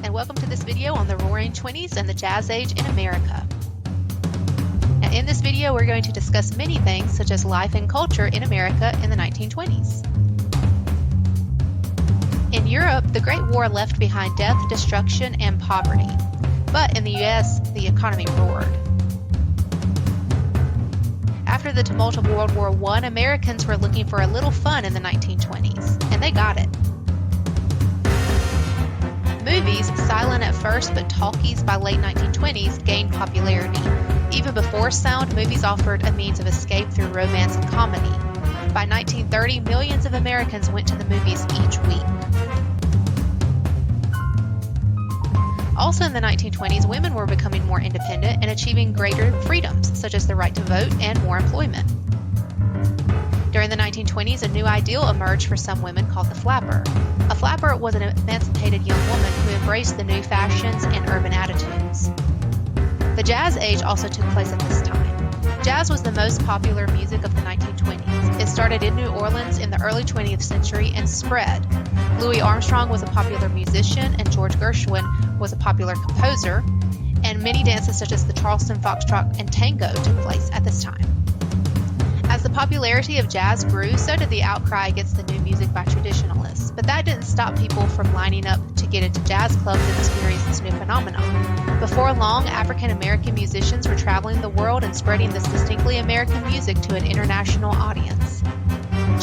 and welcome to this video on the Roaring Twenties and the Jazz Age in America. Now, in this video, we're going to discuss many things such as life and culture in America in the 1920s. In Europe, the Great War left behind death, destruction, and poverty. But in the US, the economy roared. After the tumult of World War I, Americans were looking for a little fun in the 1920s, and they got it. Movies, silent at first but talkies by late 1920s, gained popularity. Even before sound, movies offered a means of escape through romance and comedy. By 1930, millions of Americans went to the movies each week. Also in the 1920s, women were becoming more independent and achieving greater freedoms, such as the right to vote and more employment. During the 1920s, a new ideal emerged for some women called the flapper. A flapper was an emancipated young woman who embraced the new fashions and urban attitudes. The Jazz Age also took place at this time. Jazz was the most popular music of the 1920s. It started in New Orleans in the early 20th century and spread. Louis Armstrong was a popular musician and George Gershwin was a popular composer, and many dances such as the Charleston Foxtrot and Tango took place at this time. As the popularity of jazz grew, so did the outcry against the new music by traditionalists, but that didn't stop people from lining up to get into jazz clubs and experience this new phenomenon. Before long, African American musicians were traveling the world and spreading this distinctly American music to an international audience.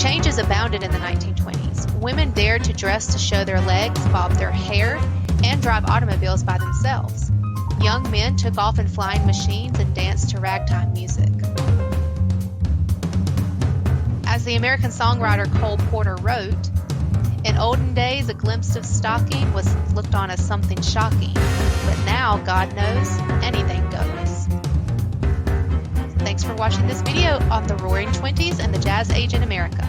Changes abounded in the 1920s. Women dared to dress to show their legs, bob their hair, and drive automobiles by themselves. Young men took off in flying machines and danced to ragtime music. As the American songwriter Cole Porter wrote, "In olden days, a glimpse of stocking was looked on as something shocking, but now, God knows, anything goes." Thanks for watching this video on the Roaring Twenties and the Jazz Age in America.